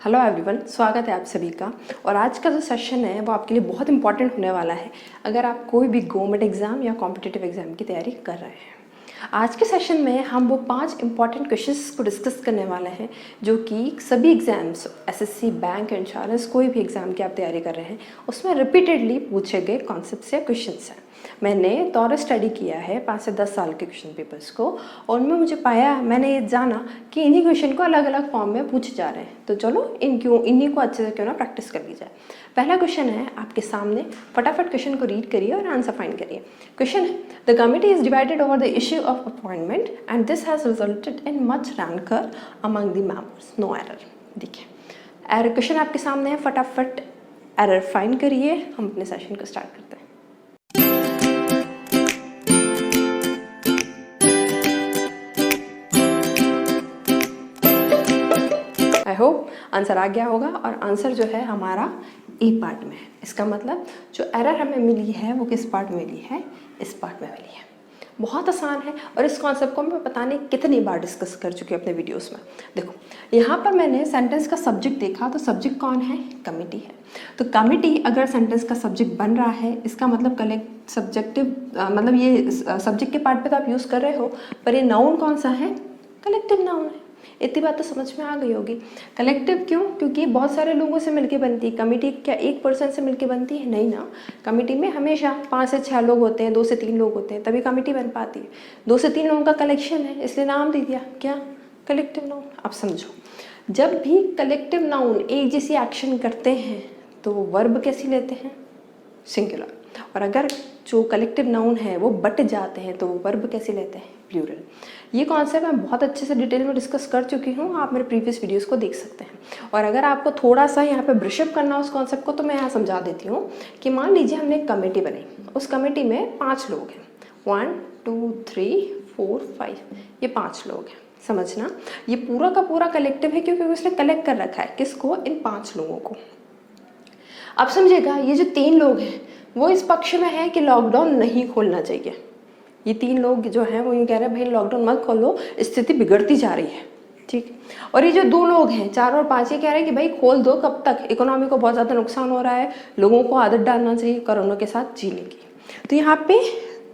Hello everyone, स्वागत है आप सभी का। और आज का जो सेशन है वो आपके लिए बहुत इंपॉर्टेंट होने वाला है अगर आप कोई भी गवर्नमेंट एग्ज़ाम या कॉम्पिटिटिव एग्ज़ाम की तैयारी कर रहे हैं। आज के सेशन में हम वो 5 इंपॉर्टेंट क्वेश्चंस को डिस्कस करने वाले हैं जो कि सभी एग्ज़ाम्स, एसएससी, बैंक, इंश्योरेंस, कोई भी एग्ज़ाम की आप तैयारी कर रहे हैं उसमें रिपीटेडली पूछे गए कॉन्सेप्ट्स या क्वेश्चंस हैं। मैंने तौर स्टडी किया है 5 से 10 साल के क्वेश्चन पेपर्स को और मैंने ये जाना कि इन्हीं क्वेश्चन को अलग अलग फॉर्म में पूछे जा रहे हैं। तो चलो इन्हीं को अच्छे से क्यों ना प्रैक्टिस कर ली जाए। पहला क्वेश्चन है आपके सामने, फटाफट क्वेश्चन को रीड करिए और आंसर फाइंड करिए। क्वेश्चन है, the committee is divided over the issue of appointment and this has resulted in much rancour among the members, no error. देखिए एरर क्वेश्चन आपके सामने है, फटाफट एरर फाइंड करिए। हम अपने सेशन को स्टार्ट करते हैं। आई होप आंसर आ गया होगा और आंसर जो है हमारा ए पार्ट में है। इसका मतलब जो एरर हमें मिली है वो किस पार्ट में मिली है? इस पार्ट में मिली है। बहुत आसान है और इस कॉन्सेप्ट को मैं पता नहीं कितनी बार डिस्कस कर चुकी हूँ अपने वीडियोस में। देखो यहाँ पर मैंने सेंटेंस का सब्जेक्ट देखा तो सब्जेक्ट कौन है? कमिटी है। तो कमिटी अगर सेंटेंस का सब्जेक्ट बन रहा है इसका मतलब मतलब ये सब्जेक्ट के पार्ट पे तो आप यूज़ कर रहे हो, पर ये नाउन कौन सा है? कलेक्टिव नाउन है। इतनी बात तो समझ में आ गई होगी। कलेक्टिव क्यों? क्योंकि बहुत सारे लोगों से मिलके बनती है। कमिटी क्या एक पर्सन से मिलके बनती है? नहीं ना। कमिटी में हमेशा 5 से 6 लोग होते हैं, 2 से 3 लोग होते हैं, तभी कमिटी बन पाती है। 2 से 3 लोगों का कलेक्शन है इसलिए नाम दे दिया क्या? Collective noun. अब समझो, जब भी कलेक्टिव नाउन एक जैसी एक्शन करते हैं तो वो वर्ब कैसी लेते हैं? सिंगुलर। और अगर जो कलेक्टिव नाउन है वो बट जाते हैं तो वो वर्ब कैसे लेते हैं? प्लूरल। ये कॉन्सेप्ट मैं बहुत अच्छे से डिटेल में डिस्कस कर चुकी हूँ, आप मेरे प्रीवियस वीडियोस को देख सकते हैं। और अगर आपको थोड़ा सा यहाँ पे ब्रशअप करना उस कॉन्सेप्ट को तो मैं यहाँ समझा देती हूँ कि मान लीजिए हमने एक कमेटी बनाई, उस कमेटी में 5 लोग हैं। 1 2 3 4 5, ये 5 लोग हैं। समझना, ये पूरा का पूरा कलेक्टिव है क्योंकि उसने कलेक्ट कर रखा है किसको? इन 5 लोगों को। अब समझिएगा, ये जो 3 लोग हैं वो इस पक्ष में है कि लॉकडाउन नहीं खोलना चाहिए। ये 3 लोग जो हैं वो यूँ कह रहे हैं भाई लॉकडाउन मत खोलो, स्थिति बिगड़ती जा रही है। ठीक। और ये जो 2 लोग हैं 4 और 5, ये कह रहे हैं कि भाई खोल दो, कब तक? इकोनॉमी को बहुत ज़्यादा नुकसान हो रहा है, लोगों को आदत डालना चाहिए कोरोना के साथ जीने की। तो यहाँ पे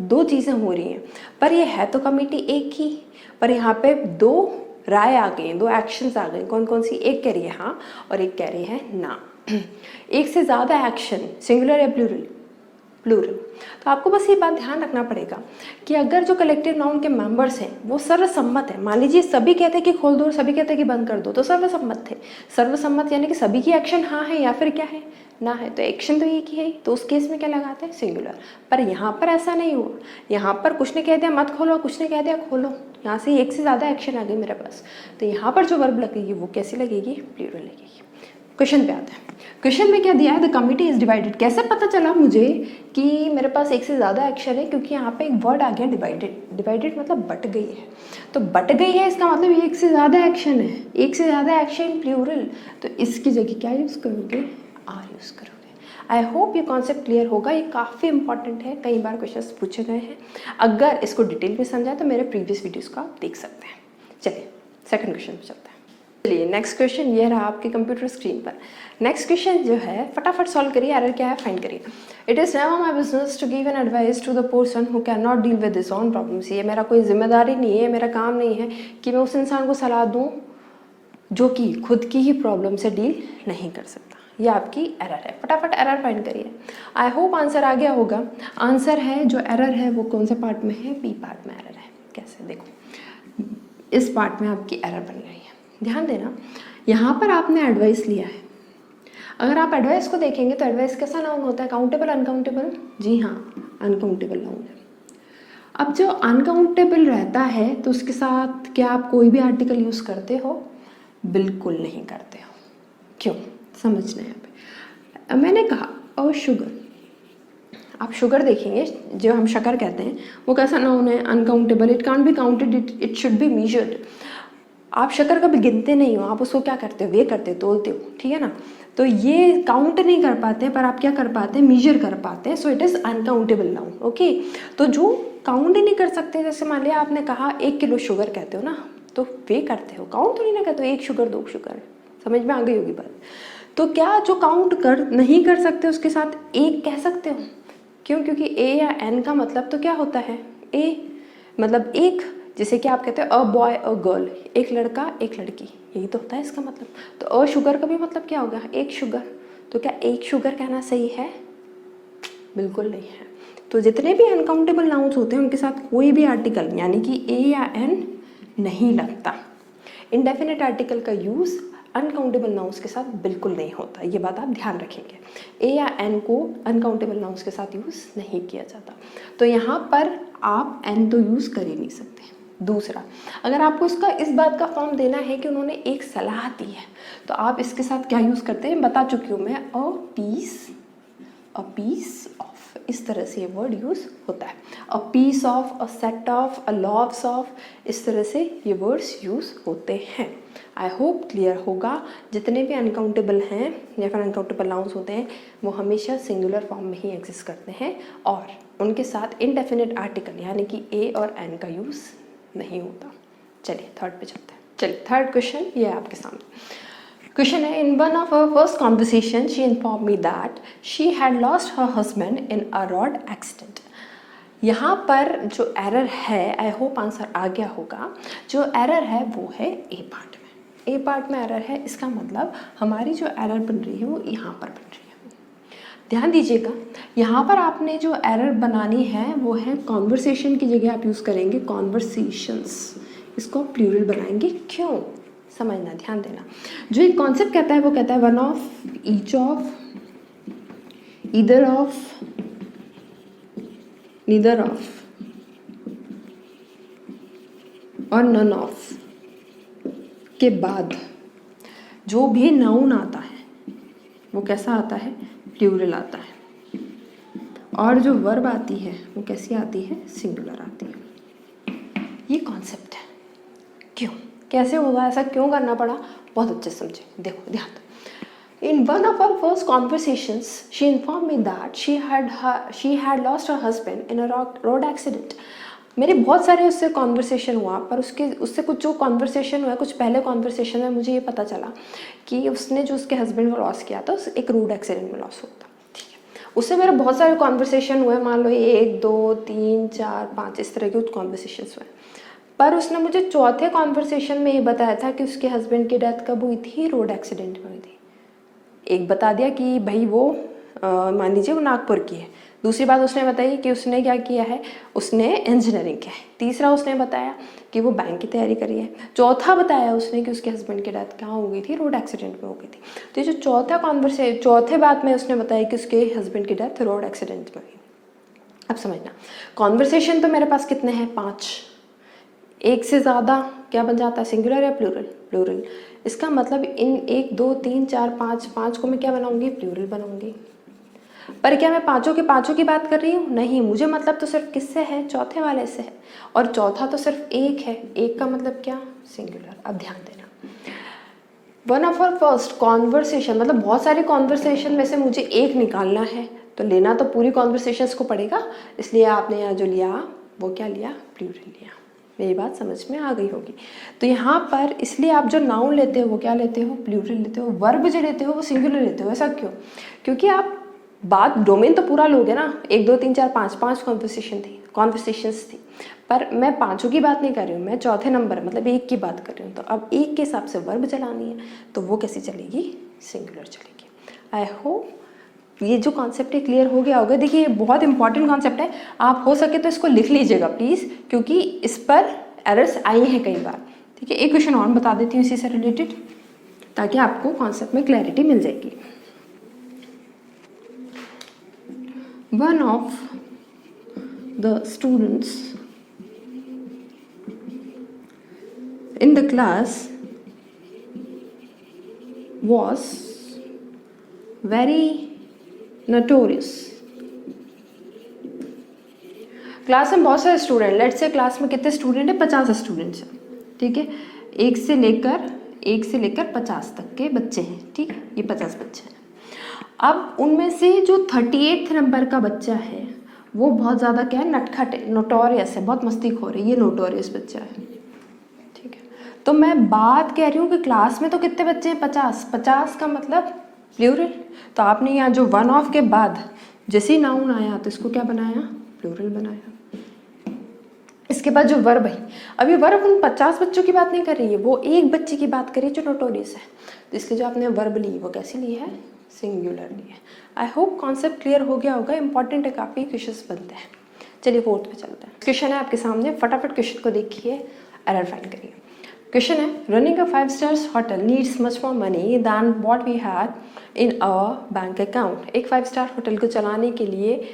2 चीज़ें हो रही हैं, पर ये है तो कमेटी एक ही, पर यहाँ पे 2 राय आ गई, 2 एक्शंस आ गए। कौन कौन सी? एक कह रही है हाँ और एक कह रही है ना। एक से ज़्यादा एक्शन, सिंगुलर या प्लूरल? प्लूरल। तो आपको बस ये बात ध्यान रखना पड़ेगा कि अगर जो कलेक्टिव नाउन के मेंबर्स हैं वो सर्वसम्मत है, मान लीजिए सभी कहते हैं कि खोल दो, सभी कहते हैं कि बंद कर दो, तो सर्वसम्मत थे। सर्वसम्मत यानी कि सभी की एक्शन हाँ है या फिर क्या है? ना है। तो एक्शन तो एक ही है, तो उस केस में क्या लगाते हैं? सिंगुलर। पर यहाँ पर ऐसा नहीं हुआ। यहाँ पर कुछ ने कह दिया मत खोलो, कुछ ने कह दिया खोलो, यहाँ से एक से ज़्यादा एक्शन आ गई मेरे पास। तो यहाँ पर जो वर्ब लगेगी वो कैसी लगेगी? प्लूरल लगेगी। क्वेश्चन पे आते हैं। क्वेश्चन में क्या दिया है? The committee is divided. कैसे पता चला मुझे कि मेरे पास एक से ज़्यादा एक्शन है? क्योंकि यहाँ पे एक वर्ड आ गया डिवाइडेड। डिवाइडेड मतलब बट गई है। तो बट गई है इसका मतलब ये एक से ज़्यादा एक्शन है। एक से ज़्यादा एक्शन प्लूरल, तो इसकी जगह क्या यूज़ करोगे? आर यूज़ करोगे। आई होप ये कॉन्सेप्ट क्लियर होगा। ये काफ़ी इंपॉर्टेंट है, कई बार क्वेश्चन पूछे गए हैं। अगर इसको डिटेल में समझा तो मेरे प्रीवियस वीडियोज़ को आप देख सकते हैं। चलिए सेकेंड क्वेश्चन पर चलते हैं। चलिए नेक्स्ट क्वेश्चन ये रहा आपके कंप्यूटर स्क्रीन पर। नेक्स्ट क्वेश्चन जो है फटाफट सॉल्व करिए, एरर क्या है फाइंड करिए। It is never my business to give an advice to the person who can not deal with this own problems. ये मेरा कोई जिम्मेदारी नहीं है, मेरा काम नहीं है कि मैं उस इंसान को सलाह दूँ जो कि खुद की ही प्रॉब्लम से डील नहीं कर सकता। ये आपकी एरर है। फटाफट एरर फाइंड करिए। आई होप आंसर आ गया होगा। आंसर है जो एरर है वो कौन से पार्ट में है? बी पार्ट में एरर है। कैसे? देखो इस पार्ट में आपकी एरर बन रही है। ध्यान देना, यहाँ पर आपने एडवाइस लिया है। अगर आप एडवाइस को देखेंगे तो एडवाइस कैसा नाउन होता है? Countable, uncountable? जी हाँ, अनकाउंटेबल नाउन है। अब जो अनकाउंटेबल रहता है तो उसके साथ क्या आप कोई भी आर्टिकल यूज़ करते हो? बिल्कुल नहीं करते हो। क्यों? समझना है। यहाँ पे मैंने कहा और शुगर, आप शुगर देखेंगे, जो हम शक्कर कहते हैं वो कैसा नाउन है? Uncountable. It can't be counted, it should be measured. आप शक्कर कभी गिनते नहीं हो, आप उसको क्या करते हो? वे करते हो, तोलते हो, ठीक है ना। तो ये काउंट नहीं कर पाते हैं पर आप क्या कर पाते हैं? मेजर कर पाते हैं। So it is uncountable noun. Okay, तो जो काउंट ही नहीं कर सकते, जैसे मान लिया आपने कहा 1 किलो शुगर कहते हो ना, तो वे करते हो, काउंट तो नहीं ना करते हो 1 शुगर 2 शुगर। समझ में आ गई होगी बात। तो क्या जो काउंट कर नहीं कर सकते उसके साथ एक कह सकते हो? क्यों? क्योंकि ए या एन का मतलब तो क्या होता है? ए मतलब एक, जैसे कि आप कहते हो अ बॉय अ गर्ल, एक लड़का एक लड़की, यही तो होता है इसका मतलब। तो अ शुगर का भी मतलब क्या होगा? एक शुगर। तो क्या एक शुगर कहना सही है? बिल्कुल नहीं है। तो जितने भी अनकाउंटेबल नाउन्स होते हैं उनके साथ कोई भी आर्टिकल यानी कि ए या एन नहीं लगता। इंडेफिनिट आर्टिकल का यूज़ अनकाउंटेबल नाउन्स के साथ बिल्कुल नहीं होता, ये बात आप ध्यान रखेंगे। ए या एन को अनकाउंटेबल नाउन्स के साथ यूज़ नहीं किया जाता। तो यहाँ पर आप एन तो यूज़ कर ही नहीं सकते। दूसरा, अगर आपको इसका इस बात का फॉर्म देना है कि उन्होंने एक सलाह दी है, तो आप इसके साथ क्या यूज़ करते हैं बता चुकी हूँ मैं, अ पीस ऑफ, इस तरह से ये वर्ड यूज़ होता है। A piece of, a set of, a loaves of, इस तरह से ये वर्ड्स यूज़ होते हैं। आई होप क्लियर होगा। जितने भी अनकाउंटेबल हैं या फिर अनकाउंटेबल नाउन्स होते हैं वो हमेशा सिंगुलर फॉर्म में ही एग्जिस्ट करते हैं और उनके साथ इनडेफिनिट आर्टिकल यानी कि ए और एन का यूज़ नहीं होता। चलिए थर्ड पे चलते हैं। चलिए थर्ड क्वेश्चन ये है आपके सामने। क्वेश्चन है, in one of her first conversation she inform me that she had lost her husband in a road accident. यहाँ पर जो एरर है, आई होप आंसर आ गया होगा। जो एरर है वो है ए पार्ट में। ए पार्ट में एरर है, इसका मतलब हमारी जो एरर बन रही है वो यहाँ पर बन रही है। ध्यान दीजिएगा, यहाँ पर आपने जो एरर बनानी है वो है कॉन्वर्सेशन की जगह आप यूज़ करेंगे कॉन्वर्सेशंस, इसको प्लूरल बनाएंगे। क्यों? समझना, ध्यान देना। जो एक कॉन्सेप्ट कहता है वो कहता है one of, each of, either of, neither of और नन ऑफ के बाद जो भी नाउन आता है वो कैसा आता है? प्लूरल आता है। और जो वर्ब आती है वो कैसी आती है? सिंगुलर आती है। ये कॉन्सेप्ट है। क्यों, कैसे होगा, ऐसा क्यों करना पड़ा? बहुत अच्छे से समझे, देखो ध्यान दो। In one of our first conversations, she informed me that she had lost her husband in a road accident. मेरे बहुत सारे उससे कॉन्वर्सेशन हुआ, पर उससे कुछ जो कॉन्वर्सेशन हुआ, कुछ पहले कॉन्वर्सेशन में मुझे ये पता चला कि उसने जो उसके हस्बैंड को लॉस किया था एक रोड एक्सीडेंट में लॉस हुआ था। ठीक है, उससे मेरे बहुत सारे कॉन्वर्सेशन हुए, मान लो 1 2 3 4 5 इस तरह के कुछ कॉन्वर्सेशन हुए। पर उसने मुझे चौथे कॉन्वर्सेशन में ये बताया था कि उसके हस्बैंड की डेथ कब हुई थी? रोड एक्सीडेंट में हुई थी। एक बता दिया कि भाई वो मान लीजिए वो नागपुर की है। दूसरी बात उसने बताई कि उसने क्या किया है, उसने इंजीनियरिंग किया है। तीसरा उसने बताया कि वो बैंक की तैयारी करी है। चौथा बताया उसने कि उसके हस्बैंड की डेथ कहाँ हो गई थी? रोड एक्सीडेंट में हो गई थी। तो ये जो चौथे बात में उसने बताया कि उसके हस्बैंड की डेथ रोड एक्सीडेंट में हुई। अब समझना, कॉन्वर्सेशन तो मेरे पास कितने हैं? 5। एक से ज़्यादा क्या बन जाता है? सिंगुलर या प्लूरल? प्लूरल। इसका मतलब इन 1 2 3 4 5 को मैं क्या बनाऊंगी? प्लूरल बनाऊंगी। पर क्या मैं पाँचों की बात कर रही हूँ? नहीं, मुझे मतलब तो सिर्फ किससे है? चौथे वाले से है। और चौथा तो सिर्फ एक है। एक का मतलब क्या? सिंगुलर। अब ध्यान देना, one of our first conversation मतलब बहुत सारे कॉन्वर्सेशन में से मुझे एक निकालना है, तो लेना तो पूरी कॉन्वर्सेशंस को पड़ेगा। इसलिए आपने यहाँ जो लिया वो क्या लिया? प्लूरल लिया। मेरी बात समझ में आ गई होगी। तो यहाँ पर इसलिए आप जो नाउन लेते हो वो क्या लेते हो? प्लूरल लेते हो। वर्ब जो लेते हो वो सिंगुलर लेते हो। ऐसा क्यों? क्योंकि आप बात डोमेन तो पूरा लोगे ना। 1 2 3 4 5 कॉन्वर्सेशंस थी, पर मैं 5 की बात नहीं कर रही हूँ, मैं चौथे नंबर मतलब 1 की बात कर रही हूँ। तो अब 1 के हिसाब से वर्ब चलानी है, तो वो कैसी चलेगी? सिंगुलर चलेगी। आई होप ये जो कॉन्सेप्ट है क्लियर हो गया होगा। देखिए ये बहुत इंपॉर्टेंट कॉन्सेप्ट है, आप हो सके तो इसको लिख लीजिएगा प्लीज़, क्योंकि इस पर एरर्स आई हैं कई बार। ठीक है, एक क्वेश्चन और बता देती हूँ इसी से रिलेटेड, ताकि आपको कॉन्सेप्ट में क्लैरिटी मिल जाएगी। One of the students in the class was very notorious. Class में बहुत सारे स्टूडेंट, लेट्स से क्लास में कितने स्टूडेंट है? 50 स्टूडेंट्स हैं। ठीक है, 1 से लेकर 50 तक के बच्चे हैं। ठीक है, ये 50 बच्चे हैं। अब उनमें से जो 38 नंबर का बच्चा है वो बहुत ज़्यादा क्या है? नटखट है, नोटोरियस है, बहुत मस्तीखोर है। ये नोटोरियस बच्चा है। तो मैं बात कह रही हूँ कि क्लास में तो कितने बच्चे हैं, 50 का मतलब प्लूरल। तो आपने यहाँ जो वन ऑफ के बाद जैसे ही नाउन आया तो इसको क्या बनाया, प्लूरल बनाया। इसके बाद जो वर्ब है, अभी वर्ब उन 50 बच्चों की बात नहीं कर रही है, वो एक बच्चे की बात करी जो नोटोरियस है। तो इसलिए जो आपने वर्ब ली वो कैसी ली है, सिंगुलर ली है। आई होप कॉन्सेप्ट क्लियर हो गया होगा, इंपॉर्टेंट है काफ़ी, क्वेश्चंस बनते हैं। चलिए फोर्थ पे चलते हैं। क्वेश्चन है आपके सामने, फटाफट क्वेश्चन को देखिए, एरर फाइंड करिए। क्वेश्चन है, running a 5 stars hotel needs much more money than what we had in our bank account. एक 5 स्टार होटल को चलाने के लिए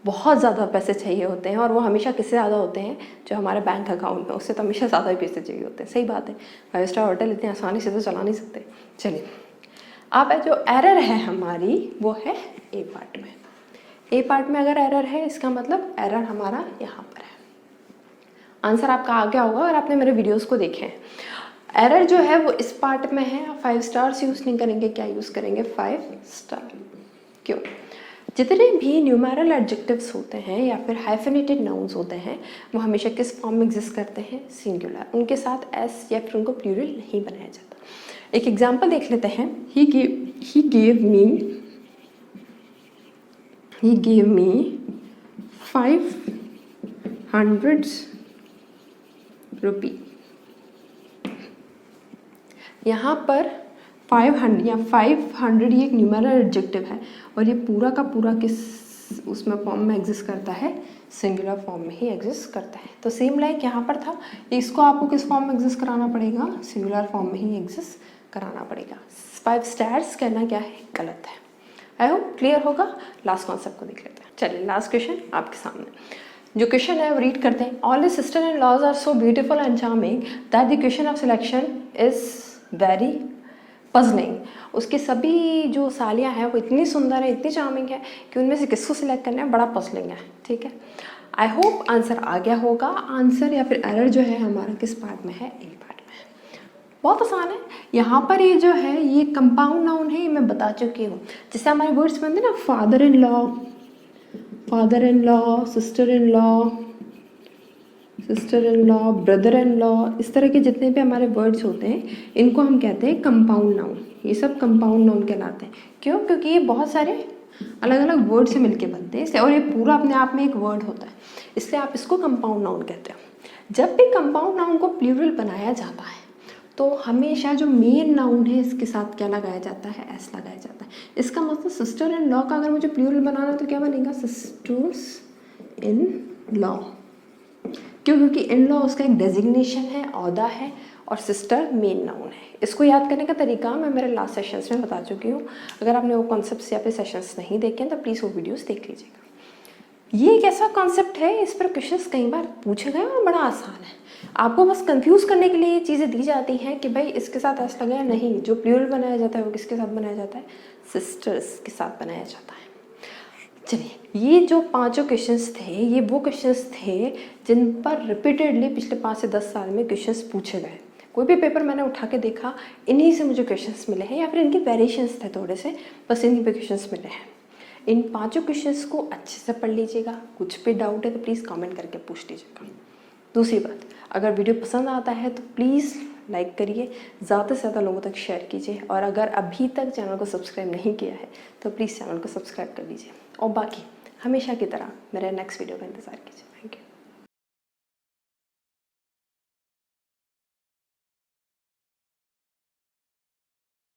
बहुत ज़्यादा पैसे चाहिए होते हैं, और वो हमेशा किससे ज़्यादा होते हैं, जो हमारे बैंक अकाउंट में, उससे तो हमेशा ज़्यादा ही पैसे चाहिए होते हैं। सही बात है, 5 स्टार होटल इतनी आसानी से तो चला नहीं सकते। चलिए, अब जो एरर है हमारी वो है ए पार्ट में। ए पार्ट में अगर एरर है, इसका मतलब एरर हमारा यहाँ पर है। आंसर आपका आ गया होगा और आपने मेरे वीडियोस को देखे हैं। एरर जो है वो इस पार्ट में है, 5 स्टार्स यूज़ नहीं करेंगे, क्या यूज़ करेंगे, 5 स्टार। क्यों, जितने भी न्यूमेरल एडजेक्टिव्स होते हैं या फिर हाइफिनेटेड नाउन्स होते हैं, वो हमेशा किस फॉर्म में एग्जिस्ट करते हैं, सिंगुलर। उनके साथ एस या फिर उनको प्लूरल नहीं बनाया जाता। एक एग्जाम्पल देख लेते हैं। ही gave me 500 रुपी। यहाँ पर 500 या 500 ये एक न्यूमेरल एडजेक्टिव है, और ये पूरा का पूरा किस उसमें फॉर्म में एग्जिस्ट करता है, सिंगुलर फॉर्म में ही एग्जिस्ट करता है। तो सेम लाइक यहाँ पर था, इसको आपको किस फॉर्म में एग्जिस्ट कराना पड़ेगा, सिंगुलर फॉर्म में ही एग्जिस्ट कराना पड़ेगा। 5 स्टार्स कहना क्या है, गलत है। आई होप क्लियर होगा। लास्ट कॉन्सेप्ट को देख लेते हैं। चलिए, लास्ट क्वेश्चन आपके सामने। जो क्वेश्चन है वो रीड करते हैं। All the sister in laws are so beautiful and charming that the question of selection is very puzzling. उसकी सभी जो सालियाँ हैं वो इतनी सुंदर है, इतनी चार्मिंग है कि उनमें से किसको सिलेक्ट करना है, बड़ा पजलिंग है। ठीक है, आई होप आंसर आ गया होगा। आंसर या फिर एरर जो है हमारा किस पार्ट में है, ए पार्ट में है। बहुत आसान है। यहाँ पर ये जो है ये कंपाउंड नाउन है, ये मैं बता चुकी हूँ। जैसे हमारे वर्ड्स बनते हैं ना, father in law, sister in law, brother in law, इस तरह के जितने भी हमारे वर्ड्स होते हैं इनको हम कहते हैं कंपाउंड नाउन। ये सब कंपाउंड नाउन कहलाते हैं। क्यों, क्योंकि ये बहुत सारे अलग अलग वर्ड से मिलके बनते हैं, और ये पूरा अपने आप में एक वर्ड होता है, इसलिए आप इसको कंपाउंड नाउन कहते हैं। जब भी कंपाउंड नाउन को प्लूरल बनाया जाता है तो हमेशा जो मेन नाउन है इसके साथ क्या लगाया जाता है, एस लगाया जाता है। इसका मतलब सिस्टर इन लॉ का अगर मुझे प्लूरल बनाना है तो क्या बनेगा, सिस्टर्स इन लॉ। क्यों, क्योंकि इन लॉ उसका एक डेजिग्नेशन है, औहदा है, और सिस्टर मेन नाउन है। इसको याद करने का तरीका मैं मेरे लास्ट सेशंस में बता चुकी हूँ। अगर आपने वो कॉन्सेप्ट्स या फिर सेशंस नहीं देखे हैं तो प्लीज़ वो वीडियोस देख लीजिएगा। ये एक ऐसा कॉन्सेप्ट है, इस पर क्वेश्चंस कई बार पूछे गए और बड़ा आसान है। आपको बस कंफ्यूज करने के लिए ये चीज़ें दी जाती हैं कि भाई इसके साथ ऐसा लगा है, नहीं, जो प्लूरल बनाया जाता है वो किसके साथ बनाया जाता है, सिस्टर्स के साथ बनाया जाता है। चलिए, ये जो 5 क्वेश्चंस थे ये वो क्वेश्चंस थे जिन पर रिपीटेडली पिछले 5 से 10 साल में क्वेश्चंस पूछे गए। कोई भी पेपर मैंने उठा के देखा, इन्हीं से मुझे क्वेश्चंस मिले हैं, या फिर इनके वेरिएशंस थे थोड़े से, बस इन्हीं पे क्वेश्चंस मिले हैं। इन 5 क्वेश्चंस को अच्छे से पढ़ लीजिएगा। कुछ भी डाउट है तो प्लीज़ कमेंट करके पूछ लीजिएगा। दूसरी बात, अगर वीडियो पसंद आता है तो प्लीज़ लाइक करिए, ज़्यादा से ज़्यादा लोगों तक शेयर कीजिए, और अगर अभी तक चैनल को सब्सक्राइब नहीं किया है तो प्लीज़ चैनल को सब्सक्राइब कर लीजिए। और बाकी हमेशा की तरह मेरे नेक्स्ट वीडियो का इंतज़ार कीजिए।